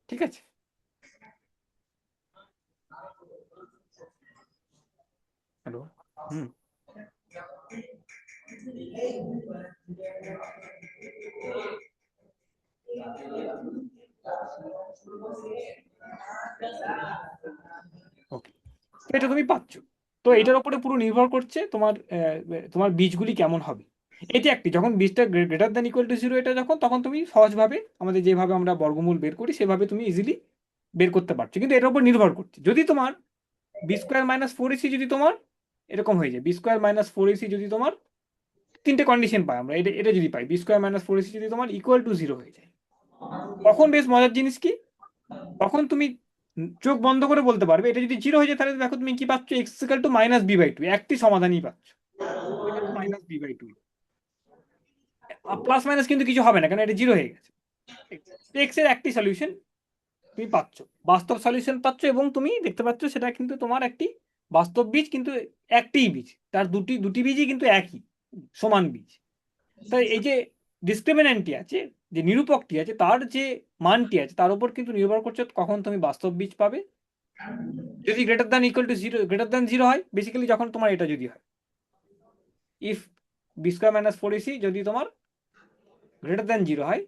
ঠিক আছে? হ্যালো, হুম, ওকে, তো এটা তুমি পাচ্ছ, তো এটার উপরে পুরো নির্ভর করছে তোমার তোমার বীজগুলি কেমন হবে। এটি একটি যখন বীজটা greater than equal to zero, এটা যখন তখন তুমি সহজভাবে আমাদের যেভাবে আমরা বর্গমূল বের করি সেভাবে তুমি ইজিলি বের করতে পারছো, কিন্তু এটার উপর নির্ভর করছে, যদি তোমার B square minus four AC যদি তোমার এরকম হয়ে যায়, B square minus four AC যদি তোমার তিনটে কন্ডিশন পাই আমরা, এটা এটা যদি পাই B square minus four AC যদি তোমার ইকুয়াল টু জিরো হয়ে যায়, তখন বেশ মজার জিনিস কি, তখন তুমি চোখ বন্ধ করে বলতে পারবে এটা যদি জিরো হয়ে যায় তাহলে দেখো তুমি কি পাচ্ছ, x equal to minus b by two, একটি সমাধানই পাচ্ছ, minus b by two, plus minus কিন্তু কিছু হবে না কারণ এটা জিরো হয়ে গেছে, এক্স এর একটি সলিউশন তুমি পাচ্ছ, বাস্তব সলিউশন পাচ্ছ, এবং তুমি দেখতে পাচ্ছ সেটা কিন্তু তোমার একটি বাস্তব বীজ, কিন্তু একটিই বীজ, তার দুটি দুটি বীজই কিন্তু একই সমান বীজ। তাই এই যে ডিসক্রিমিন্যান্টটি আছে, যে নিরূপকটি আছে, তার যে মানটি আছে তার উপর কিন্তু নির্ভর করছে কখন তুমি বাস্তব বীজ পাবে, যদি greater than equal to zero, greater than zero হয় বেসিক্যালি যখন তোমার এটা যদি হয়, if b square minus four AC যদি তোমার গ্রেটার দ্যান জিরো হয়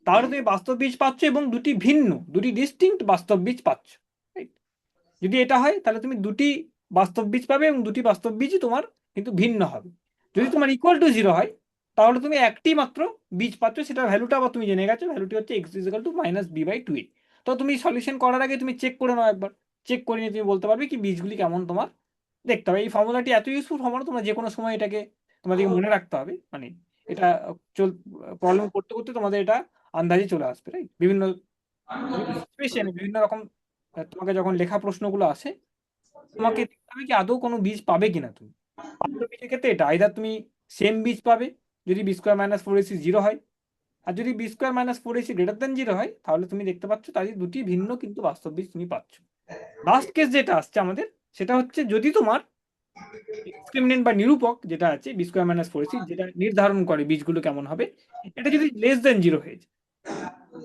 তাহলে তুমি বাস্তব বীজ পাচ্ছ এবং দুটি ভিন্ন, দুটি ডিস্টিংক্ট বাস্তব বীজ পাচ্ছ। Right? যদি এটা হয় তাহলে তুমি দুটি বাস্তব বীজ পাবে এবং দুটি বাস্তব বীজই তোমার কিন্তু ভিন্ন হবে। যদি তোমার ইকুয়াল টু 0 হয় তাহলে তুমি একটি মাত্র বীজ পাচ্ছ, সেটা ভ্যালুটা আবার তুমি জেনে গেছো, ভ্যালুটি হচ্ছে x is equal to minus b/2a। তো তুমি সলিউশন করার আগে তুমি চেক করে নাও একবার, চেক করে নিয়ে তুমি বলতে পারবে কি বীজগুলি কেমন তোমার দেখতে হবে। এই ফর্মুলাটি এত ইউজফুল ফর্মুলা, তোমরা যে কোনো সময় এটাকে তোমাদেরকে মনে রাখতে হবে, মানে এটা চল প্রবলেম করতে করতে তোমাদের এটা আন্দাজে চলে আসবে। রাইট? বিভিন্ন সিচুয়েশনে বিভিন্ন রকম তোমাকে যখন লেখা প্রশ্নগুলো আসে তোমাকে দেখতে হবে কি আদৌ কোনো বীজ পাবে কিনা তুমি। বাস্তব বীজের ক্ষেত্রে এটা আইদার তুমি সেম বীজ পাবে যদি বি স্কোয়ার মাইনাস 4ac 0 হয়, আর যদি b square minus 4ac greater than 0 হয় তাহলে তুমি দেখতে পাচ্ছ তাদের দুটি ভিন্ন কিন্তু বাস্তব বীজ তুমি পাচ্ছ। লাস্ট কেস যেটা আসছে আমাদের, সেটা হচ্ছে যদি তোমার ডিসক্রিমিনেন্ট বা নিরূপক যেটা আছে বি স্কোয়ার মাইনাস 4ac, যেটা নির্ধারণ করে বীজগুলো কেমন হবে, এটা যদি লেস দেন 0 হয়ে যায়,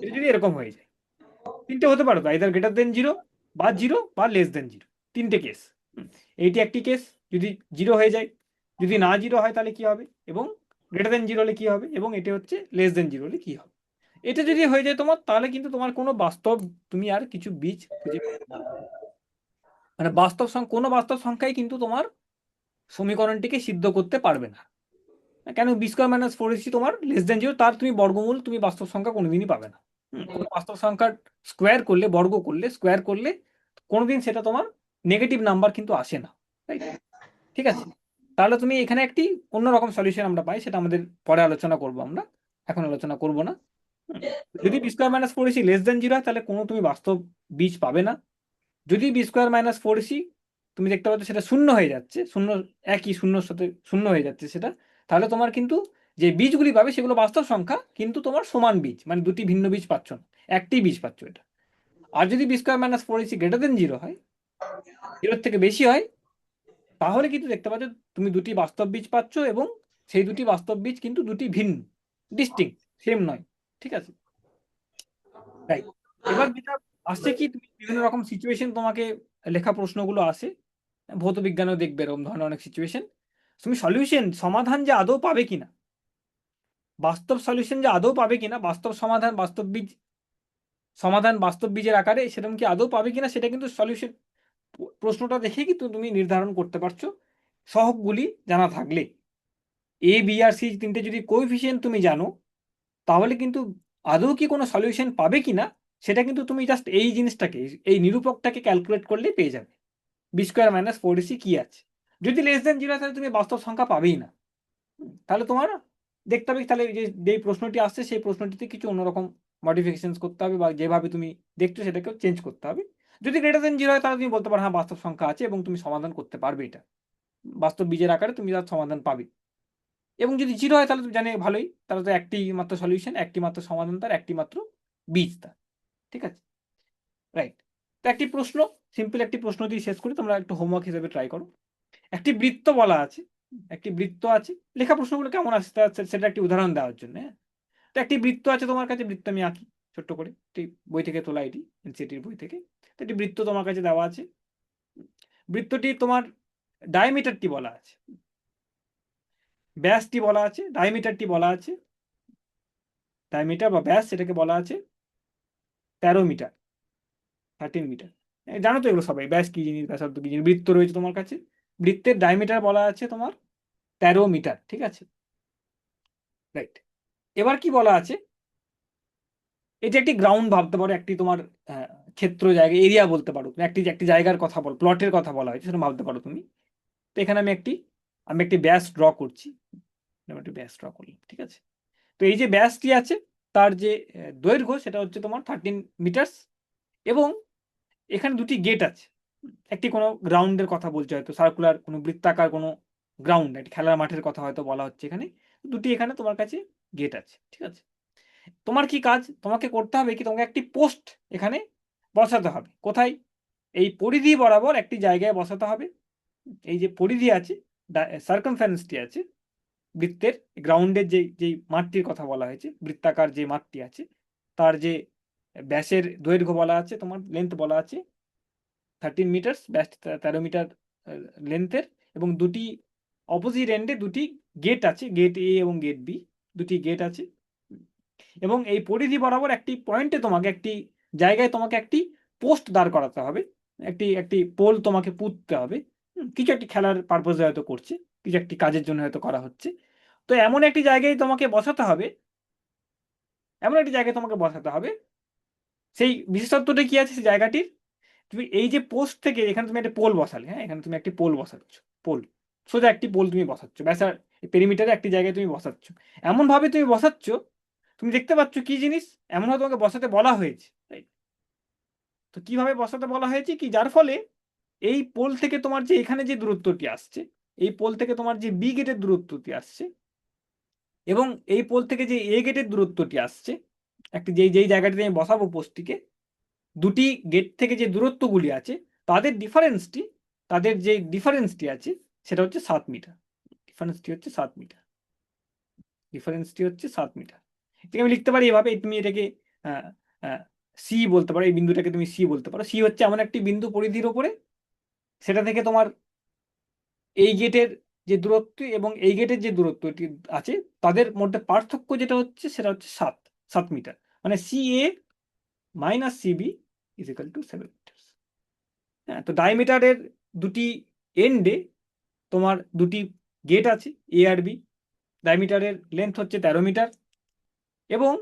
এটা যদি এরকম হয়ে যায়, তিনটে হতে পারো তো, আইদার গ্রেটার দেন 0 বা 0 বা লেস দেন 0, তিনটে কেস। এইটি একটি কেস, যদি 0 হয়ে যায়, যদি না 0 হয় তাহলে কি হবে, এবং গ্রেটার দেন 0 হলে কি হবে, এবং এটা হচ্ছে লেস দেন 0 হলে কি হবে। এটা যদি হয়ে যায় তোমার, তাহলে কিন্তু তোমার কোনো বাস্তব তুমি আর কিছু বীজ খুঁজে পাবে না। মানে বাস্তব কোনো বাস্তব সংখ্যাই কিন্তু তোমার সমীকরণটিকে সিদ্ধ করতে পারবে না। কেন? বি স্কোয়ার মাইনাস 4ac তোমার লেস দেন 0, তার তুমি বর্গমূল তুমি বাস্তব সংখ্যা কোনোদিনই পাবে না। কোনো বাস্তব সংখ্যার স্কোয়ার করলে, বর্গ করলে, স্কোয়ার করলে কোনোদিন সেটা তোমার নেগেটিভ নাম্বার কিন্তু আসে না। রাইট? ঠিক আছে, তাহলে তুমি এখানে একটি অন্যরকম সলিউশন আমরা পাই, সেটা আমাদের পরে আলোচনা করব, আমরা এখন আলোচনা করব না। যদি b square minus 4ac less than 0 হয় তাহলে কোনো তুমি বাস্তব বীজ পাবে না। যদি বি স্কোয়ার মাইনাস 4ac তুমি দেখতে পাচ্ছ সেটা শূন্য হয়ে যাচ্ছে, শূন্য একই শূন্যর সাথে শূন্য হয়ে যাচ্ছে সেটা, তাহলে তোমার কিন্তু যে বীজগুলি পাবে সেগুলো বাস্তব সংখ্যা, কিন্তু তোমার সমান বীজ, মানে দুটি ভিন্ন বীজ পাচ্ছ না, একটি বীজ পাচ্ছ এটা। আর যদি b square minus 4ac greater than 0 হয়, 0 থেকে বেশি হয়, তাহলে কিন্তু দেখতে পাচ্ছ তুমি দুটি বাস্তব বীজ পাচ্ছ, এবং সেই দুটি বাস্তব বীজ কিন্তু দুটি ভিন্ন, ডিস্টিংক্ট, সেম নয়। ঠিক আছে? রাইট। এবার যেটা আসছে কি, তুমি বিভিন্ন রকম সিচুয়েশন তোমাকে লেখা প্রশ্নগুলো আসে, ভৌত বিজ্ঞানেও দেখবে এরকম ধরনের অনেক সিচুয়েশন। তুমি সলিউশন সমাধান যে আদৌ পাবে কিনা, বাস্তব সলিউশন যে আদৌ পাবে কিনা, বাস্তব সমাধান, বাস্তব বীজ সমাধান বাস্তব বীজের আকারে সেরকম কি আদৌ পাবে কিনা, সেটা কিন্তু সলিউশন প্রশ্নটা দেখে কিন্তু তুমি নির্ধারণ করতে পারছো, সহগগুলি জানা থাকলে। এ বি আর সি তিনটে যদি কোএফিসিয়েন্ট তুমি জানো, তাহলে কিন্তু আদৌ কি কোনো সলিউশন পাবে কিনা সেটা কিন্তু তুমি জাস্ট এই জিনিসটাকে, এই নিরূপকটাকে ক্যালকুলেট করলেই পেয়ে যাবে, বি স্কোয়ার মাইনাস 4ac কি আছে। যদি লেস দেন 0 তাহলে তুমি বাস্তব সংখ্যা পাবেই না। তাহলে তোমার দেখতে হবে তাহলে যে প্রশ্নটি আসছে সেই প্রশ্নটিতে কিছু অন্যরকম মডিফিকেশন করতে হবে, বা যেভাবে তুমি দেখছো সেটাকেও চেঞ্জ করতে হবে। যদি গ্রেটার দেন 0 হয় তাহলে তুমি বলতে পারো হ্যাঁ বাস্তব সংখ্যা আছে এবং তুমি সমাধান করতে পারবে, এটা বাস্তব বীজের আকারে তুমি তার সমাধান পাবে। এবং যদি 0 হয় তাহলে তুমি জানে ভালোই, তাহলে তো একটি মাত্র সলিউশন, একটি মাত্র সমাধান, তার একটি মাত্র বীজ তার। ঠিক আছে? রাইট। তো একটি প্রশ্ন, সিম্পল একটি প্রশ্ন দিয়ে শেষ করি, তোমরা একটু হোমওয়ার্ক হিসেবে ট্রাই করো। একটি বৃত্ত বলা আছে, একটি বৃত্ত আছে, লেখা প্রশ্নগুলো কেমন আসছে সেটা একটি উদাহরণ দেওয়ার জন্য। হ্যাঁ, তো একটি বৃত্ত আছে তোমার কাছে, বৃত্ত আমি আঁকি ছোট্ট করে, একটি বই থেকে তোলা, এটি এনসিটির বই থেকে। তো একটি বৃত্ত তোমার কাছে দেওয়া আছে, বৃত্তটি তোমার ডায়ামিটারটি বলা আছে, ব্যাসটি বলা আছে, ডায়ামিটারটি বলা আছে, ডায়ামিটার বা ব্যাস সেটাকে বলা আছে 13 মিটার, 13 মিটার। জানো তো এগুলো সবাই, ব্যাস কি জিনিস, ব্যাসার্ধ কি জিনিস। বৃত্ত রয়েছে তোমার কাছে, বৃত্তের ডায়ামিটার বলা আছে তোমার 13 মিটার। ঠিক আছে? রাইট। এবার কি বলা আছে, এটি একটি গ্রাউন্ড ভাবতে পারো, একটি তোমার ক্ষেত্র, জায়গা, এরিয়া বলতে পারো, একটি একটি জায়গার কথা বল, প্লটের কথা বলা হয়েছে সেটা ভাবতে পারো তুমি। তো এখানে আমি একটি ব্যাস ড্র করছি, আমি একটি ব্যাস ড্র করলাম। ঠিক আছে? তো এই যে ব্যাসটি আছে, তার যে দৈর্ঘ্য সেটা হচ্ছে তোমার 13 মিটার, এবং এখানে দুটি গেট আছে। একটি কোনো গ্রাউন্ডের কথা বলছে, হয়তো সার্কুলার কোনো বৃত্তাকার কোনো গ্রাউন্ড, একটি খেলার মাঠের কথা হয়তো বলা হচ্ছে এখানে। দুটি এখানে তোমার কাছে গেট আছে। ঠিক আছে? তোমার কি কাজ, তোমাকে করতে হবে কি, তোমাকে একটি পোস্ট এখানে বসাতে হবে। কোথায়? এই পরিধি বরাবর একটি জায়গায় বসাতে হবে। এই যে পরিধি আছে, সার্কামফারেন্সটি আছে বৃত্তের, গ্রাউন্ডের যে যেই মাঠটির কথা বলা হয়েছে, বৃত্তাকার যে মাঠটি আছে, তার যে ব্যাসের দৈর্ঘ্য বলা আছে, তোমার লেন্থ বলা আছে 13 মিটার, ব্যাস 13 মিটার লেন্থের, এবং দুটি অপোজিট এন্ডে দুটি গেট আছে, গেট এ এবং গেট বি, দুটি গেট আছে। এবং এই পরিধি বরাবর একটি পয়েন্টে তোমাকে একটি জায়গায় তোমাকে একটি পোস্ট দাঁড় করাতে হবে, একটি পোল তোমাকে পুঁততে হবে। কিছু একটি খেলার পারপোজে হয়তো করছে, কিছু একটি কাজের জন্য হয়তো করা হচ্ছে। তো এমন একটি জায়গায় তোমাকে বসাতে হবে, সেই বিশেষত্বটা কি আছে সেই জায়গাটির, তুমি এই যে পোস্ট থেকে এখানে তুমি একটা পোল বসালে, হ্যাঁ এখানে তুমি একটি পোল বসাচ্ছ, পোল সোজা একটি পোল তুমি বসাচ্ছ, ব্যাসার পেরিমিটারে একটি জায়গায় তুমি বসাচ্ছ, এমন ভাবে তুমি বসাচ্ছ, তুমি দেখতে পাচ্ছ কি জিনিস, এমন ভাবে তোমাকে বসাতে বলা হয়েছে, তো কিভাবে বসাতে বলা হয়েছে কি, যার ফলে এই পোল থেকে তোমার যে এখানে যে দূরত্বটি আসছে, এই পোল থেকে তোমার যে বি গেটের দূরত্বটি আসছে, এবং এই পোল থেকে যে এ গেটের দূরত্বটি আসছে, একটি যেই জায়গাটিতে আমি বসাবো পোস্টটিকে, দুটি গেট থেকে যে দূরত্বগুলি আছে তাদের যে ডিফারেন্সটি আছে সেটা হচ্ছে 7 মিটার। ডিফারেন্সটি হচ্ছে 7 মিটার। এটাকে আমি লিখতে পারি এভাবে, তুমি এটাকে সি বলতে পারো, এই বিন্দুটাকে তুমি সি বলতে পারো। সি হচ্ছে এমন একটি বিন্দু পরিধির ওপরে, সেটা থেকে তোমার এই গেটের যে দূরত্ব এবং এই গেটের যে দূরত্বটি আছে তাদের মধ্যে পার্থক্য যেটা হচ্ছে সেটা হচ্ছে 7 মিটার, মানে c a minus cb is equal to 7 meter. হ্যাঁ, তো ডায়ামিটারের দুটি এন্ডে তোমার দুটি গেট আছে এ আর বি, ডায়ামিটারের লেন্থ হচ্ছে 13 মিটার, এবং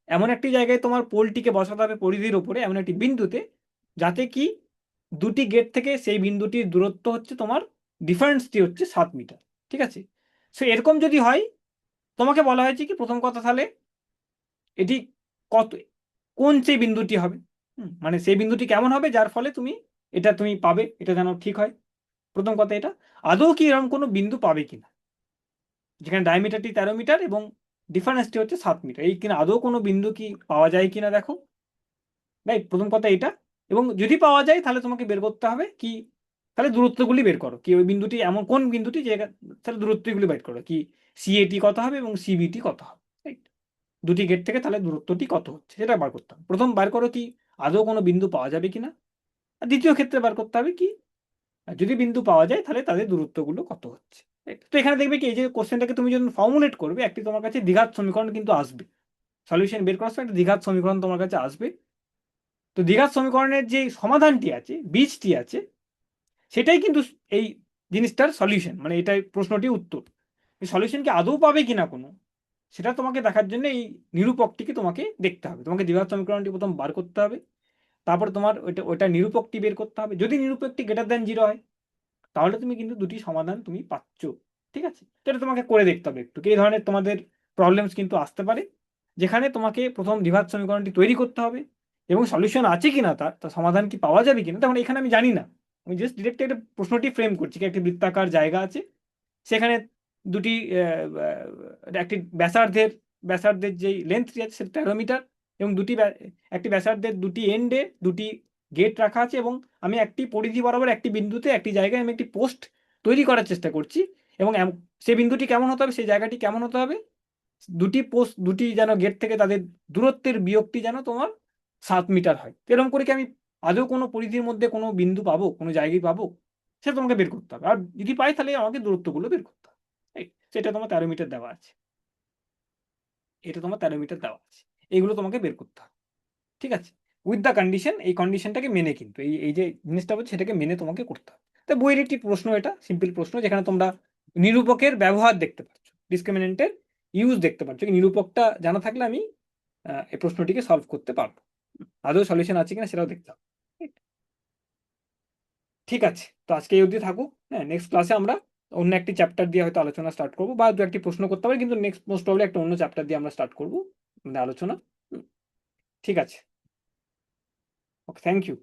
এমন একটি জায়গায় তোমার পোলটিকে বসাতে হবে পরিধির ওপরে, এমন একটি বিন্দুতে যাতে কি দুটি গেট থেকে সেই বিন্দুটির দূরত্ব হচ্ছে তোমার ডিফারেন্সটি হচ্ছে 7 মিটার। ঠিক আছে, সো এরকম যদি হয়, তোমাকে বলা হয়েছে কি প্রথম কথা, তাহলে এটি কত, কোন সেই বিন্দুটি হবে, মানে সেই বিন্দুটি কেমন হবে যার ফলে তুমি পাবে, এটা যেন ঠিক হয়। প্রথম কথা এটা, আদৌ কি এরকম কোনো বিন্দু পাবে কিনা যেখানে ডায়ামিটারটি 13 মিটার এবং ডিফারেন্সটি হচ্ছে 7 মিটার, এই কিনা আদৌ কোনো বিন্দু কি পাওয়া যায় কিনা দেখো, রাইট? প্রথম কথা এটা। এবং যদি পাওয়া যায় তাহলে তোমাকে বের করতে হবে কি, তাহলে দূরত্বগুলি বের করো, কি ওই বিন্দুটি এমন কোন বিন্দুটি যে, তাহলে দূরত্বগুলি বের করো, কি সিএটি কত হবে এবং সিবিটি কত হবে, রাইট? দুটি গেট থেকে তাহলে দূরত্বটি কত হচ্ছে সেটা বার করতে হবে। প্রথম বার করো কি আদৌ কোনো বিন্দু পাওয়া যাবে কিনা, আর দ্বিতীয় ক্ষেত্রে বার করতে হবে কি যদি বিন্দু পাওয়া যায় তাহলে তাদের দূরত্বগুলো কত হচ্ছে। তো এখানে দেখবে কি এই যে কোশ্চেনটাকে তুমি যখন ফর্মুলেট করবে, একটি তোমার কাছে দ্বিঘাত সমীকরণ কিন্তু আসবে, সলিউশন বের করার সময় একটা দ্বিঘাত সমীকরণ তোমার কাছে আসবে। তো দ্বিঘাত সমীকরণের যে সমাধানটি আছে, বীজটি আছে, সেটাই কিন্তু এই জিনিসটার সলিউশন, মানে এটাই প্রশ্নটির উত্তর। এই সলিউশন কি আদৌ পাবে কিনা কোনো, সেটা তোমাকে দেখার জন্য এই নিরূপকটিকে তোমাকে দেখতে হবে। তোমাকে দ্বিঘাত সমীকরণটি প্রথম বার করতে হবে, তারপরে তোমার ওইটা নিরূপকটি বের করতে হবে। যদি নিরূপকটি গ্রেটার দ্যান 0 হয় তাহলে তুমি কিন্তু দুটি সমাধান তুমি পাচ্ছ। ঠিক আছে, এটা তোমাকে করে দেখতে হবে একটু। এই ধরনের তোমাদের প্রবলেমস কিন্তু আসতে পারে, যেখানে তোমাকে প্রথম দ্বিঘাত সমীকরণটি তৈরি করতে হবে এবং সলিউশন আছে কিনা তার সমাধান কি পাওয়া যাবে কিনা, তখন এখানে আমি জানি না, আমি জাস্ট ডিরেক্ট একটা প্রশ্নটি ফ্রেম করছি কি একটি বৃত্তাকার জায়গা আছে, সেখানে দুটি একটি ব্যাসার্ধের যে লেন্থটি আছে সেটা 13 মিটার, এবং একটি ব্যাসার্ধের দুটি এন্ডে দুটি গেট রাখা আছে, এবং আমি একটি পরিধি বরাবর একটি বিন্দুতে একটি জায়গায় আমি একটি পোস্ট তৈরি করার চেষ্টা করছি, এবং সেই বিন্দুটি কেমন হতে হবে, সেই জায়গাটি কেমন হতে হবে, দুটি যেন গেট থেকে তাদের দূরত্বের বিয়োগটি যেন তোমার 7 মিটার হয়। এরকম করে কি আমি আদৌ কোনো পরিধির মধ্যে কোনো বিন্দু পাবো, কোনো জায়গায় পাবো, সেটা তোমাকে বের করতে হবে। আর যদি পাই তাহলে আমাকে দূরত্বগুলো বের করতে হবে। সেটা তোমার 13 মিটার দেওয়া আছে, এটা তোমার 13 মিটার দেওয়া আছে, এইগুলো তোমাকে বের করতে হবে। ঠিক আছে, উইথ দ্য কন্ডিশন, এই কন্ডিশনটাকে মেনে, কিন্তু এই যে জিনিসটা বলছে সেটাকে মেনে তোমাকে করতে হবে। তো বইয়ের একটি প্রশ্ন, এটা সিম্পল প্রশ্ন, যেখানে তোমরা নিরূপকের ব্যবহার দেখতে পাচ্ছ, ডিসক্রিমিনেন্টের ইউজ দেখতে পাচ্ছ। নিরূপকটা জানা থাকলে আমি এই প্রশ্নটিকে সলভ করতে পারবো। আদৌ সলিউশন আছে কিনা সেটাও দেখতে হবে। ঠিক আছে, তো আজকে এই অবধি থাকুক। হ্যাঁ, নেক্সট ক্লাসে আমরা অন্য একটি চ্যাপ্টার দিয়ে হয়তো আলোচনা স্টার্ট করবো, বা দু একটি প্রশ্ন করতে পারি, কিন্তু নেক্সট মোস্ট প্রবলি একটা অন্য চ্যাপ্টার দিয়ে আমরা স্টার্ট করবো আমাদের আলোচনা। ঠিক আছে, ওকে, থ্যাংক ইউ।